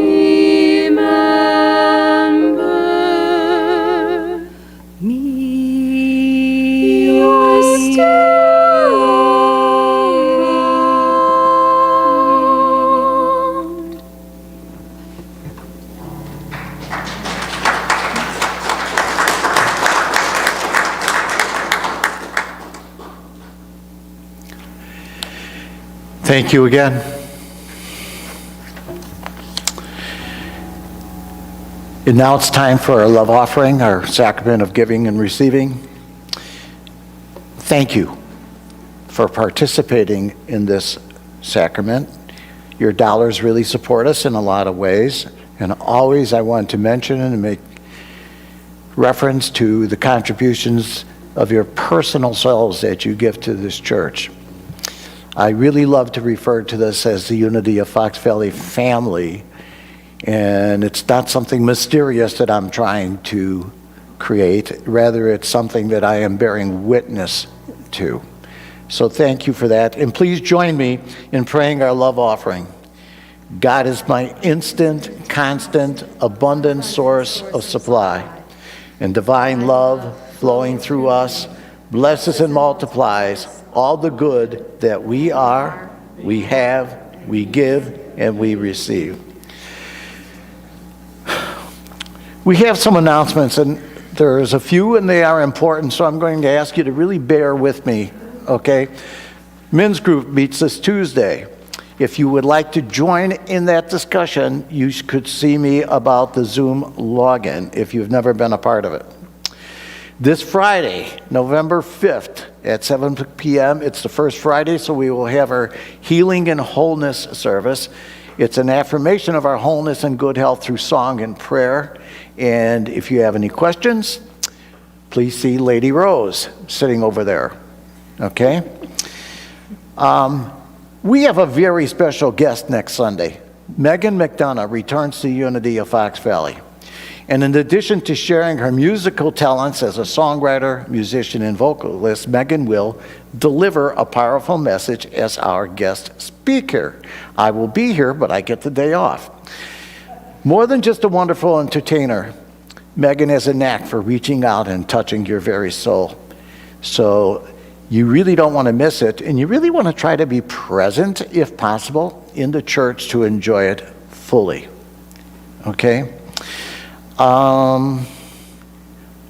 me. You're still around. Thank you again. And now it's time for our love offering, our sacrament of giving and receiving. Thank you for participating in this sacrament. Your dollars really support us in a lot of ways. And always I want to mention and make reference to the contributions of your personal selves that you give to this church. I really love to refer to this as the Unity of Fox Valley family. And it's not something mysterious that I'm trying to create. Rather, it's something that I am bearing witness to. So thank you for that. And please join me in praying our love offering. God is my instant, constant, abundant source of supply. And divine love flowing through us blesses and multiplies all the good that we are, we have, we give, and we receive. We have some announcements, and there's a few, and they are important, so I'm going to ask you to really bear with me, okay? Men's group meets this Tuesday. If you would like to join in that discussion, you could see me about the Zoom login if you've never been a part of it. This Friday, November 5th at 7 p.m., it's the first Friday, so we will have our Healing and Wholeness service. It's an affirmation of our wholeness and good health through song and prayer. And if you have any questions, please see Lady Rose sitting over there, okay? We have a very special guest next Sunday. Mcdonough returns to Unity of Fox Valley. And in addition to sharing her musical talents as a songwriter, musician, and vocalist, Megan will deliver a powerful message as our guest speaker. I will be here, but I get the day off. More than just a wonderful entertainer, Megan has a knack for reaching out and touching your very soul. So you really don't want to miss it, and you really want to try to be present, if possible, in the church to enjoy it fully. Okay?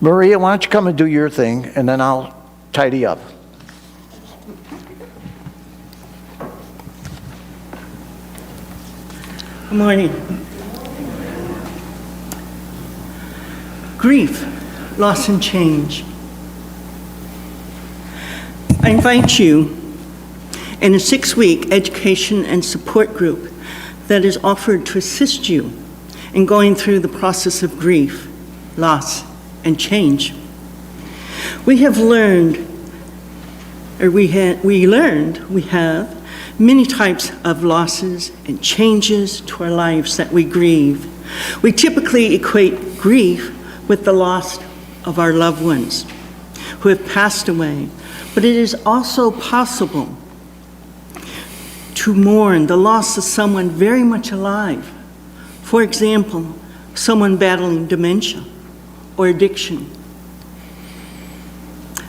Maria, why don't you come and do your thing, and then I'll tidy up. Good morning. Grief, loss, and change. I invite you in a 6-week education and support group that is offered to assist you in going through the process of grief, loss, and change. We have many types of losses and changes to our lives that we grieve. We typically equate grief with the loss of our loved ones who have passed away, but it is also possible to mourn the loss of someone very much alive. For example, someone battling dementia or addiction,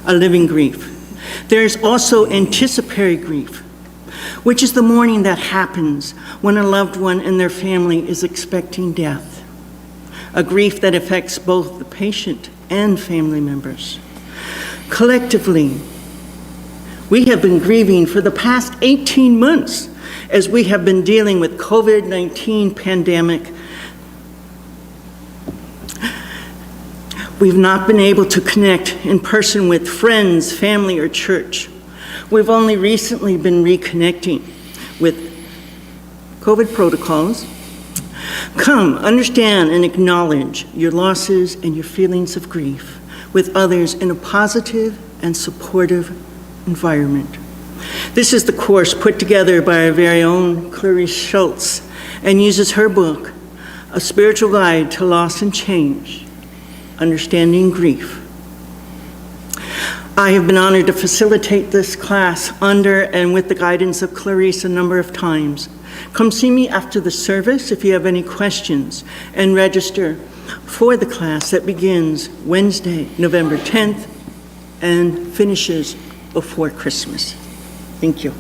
a living grief. There is also anticipary grief, which is the mourning that happens when a loved one and their family is expecting death, a grief that affects both the patient and family members. Collectively, we have been grieving for the past 18 months as we have been dealing with COVID-19 pandemic. We've not been able to connect in person with friends, family, or church. We've only recently been reconnecting with COVID protocols. Come, understand and acknowledge your losses and your feelings of grief with others in a positive and supportive environment. This is the course put together by our very own Clarice Schultz and uses her book, A Spiritual Guide to Loss and Change, Understanding Grief. I have been honored to facilitate this class under and with the guidance of Clarice a number of times. Come see me after the service if you have any questions, and register for the class that begins Wednesday, November 10th, and finishes before Christmas. Thank you.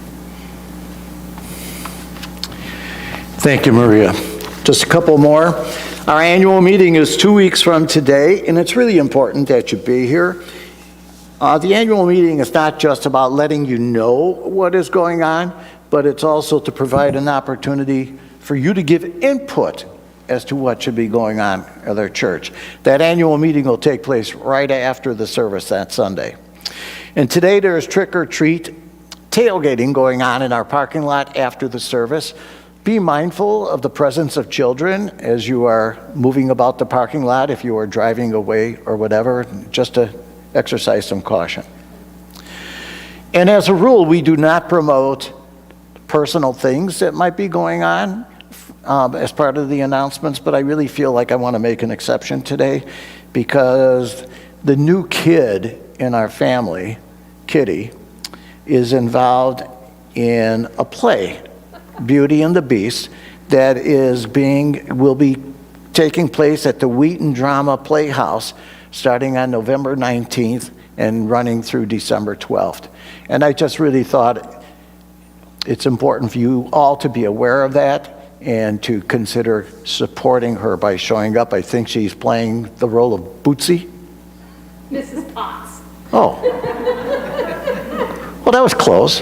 Thank you, Maria. Just a couple more. Our annual meeting is 2 weeks from today, and it's really important that you be here. The annual meeting is not just about letting you know what is going on, but it's also to provide an opportunity for you to give input as to what should be going on at our church. That annual meeting will take place right after the service that Sunday. And today there is trick-or-treat tailgating going on in our parking lot after the service. Be mindful of the presence of children as you are moving about the parking lot, if you are driving away or whatever, just to exercise some caution. And as a rule, we do not promote personal things that might be going on as part of the announcements, but I really feel like I want to make an exception today because the new kid in our family, Kitty, is involved in a play, Beauty and the Beast, that will be taking place at the Wheaton Drama Playhouse starting on November 19th and running through December 12th. And I just really thought it's important for you all to be aware of that and to consider supporting her by showing up. I think she's playing the role of Bootsy. Mrs. Potts. Oh. Well, that was close.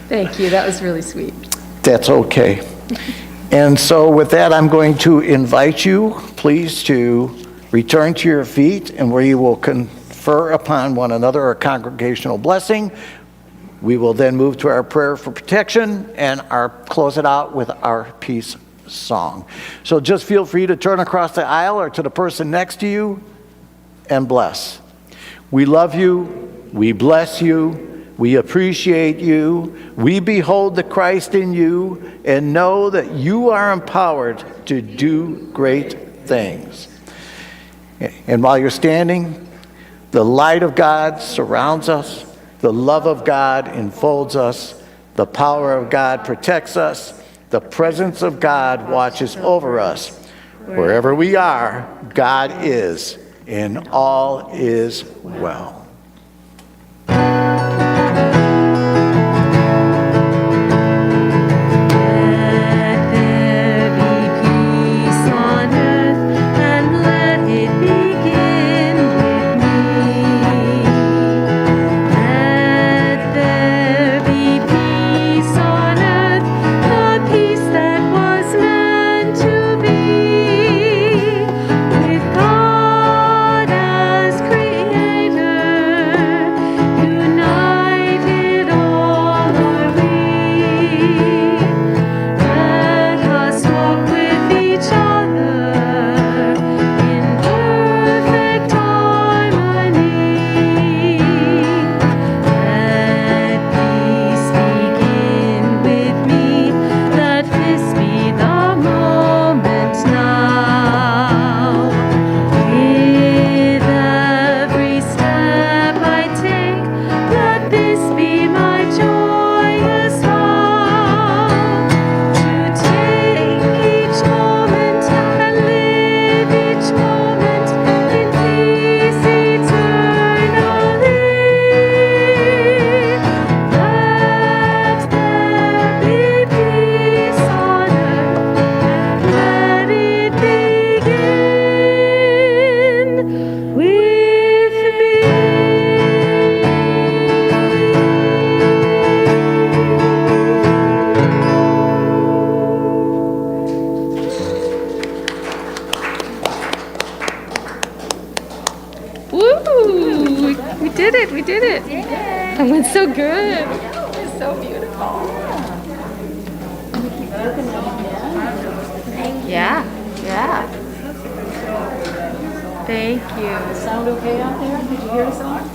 Thank you, that was really sweet. That's okay. And so with that, I'm going to invite you, please, to return to your feet, and where you will confer upon one another a congregational blessing. We will then move to our prayer for protection and close it out with our peace song. So just feel free to turn across the aisle or to the person next to you and bless. We love you. We bless you. We appreciate you. We behold the Christ in you and know that you are empowered to do great things. And while you're standing, the light of God surrounds us. The love of God enfolds us. The power of God protects us. The presence of God watches over us. Wherever we are, God is, and all is well. We did it. That went so good. It's so beautiful. Yeah. Thank you. Sound okay out there? Did you hear the song?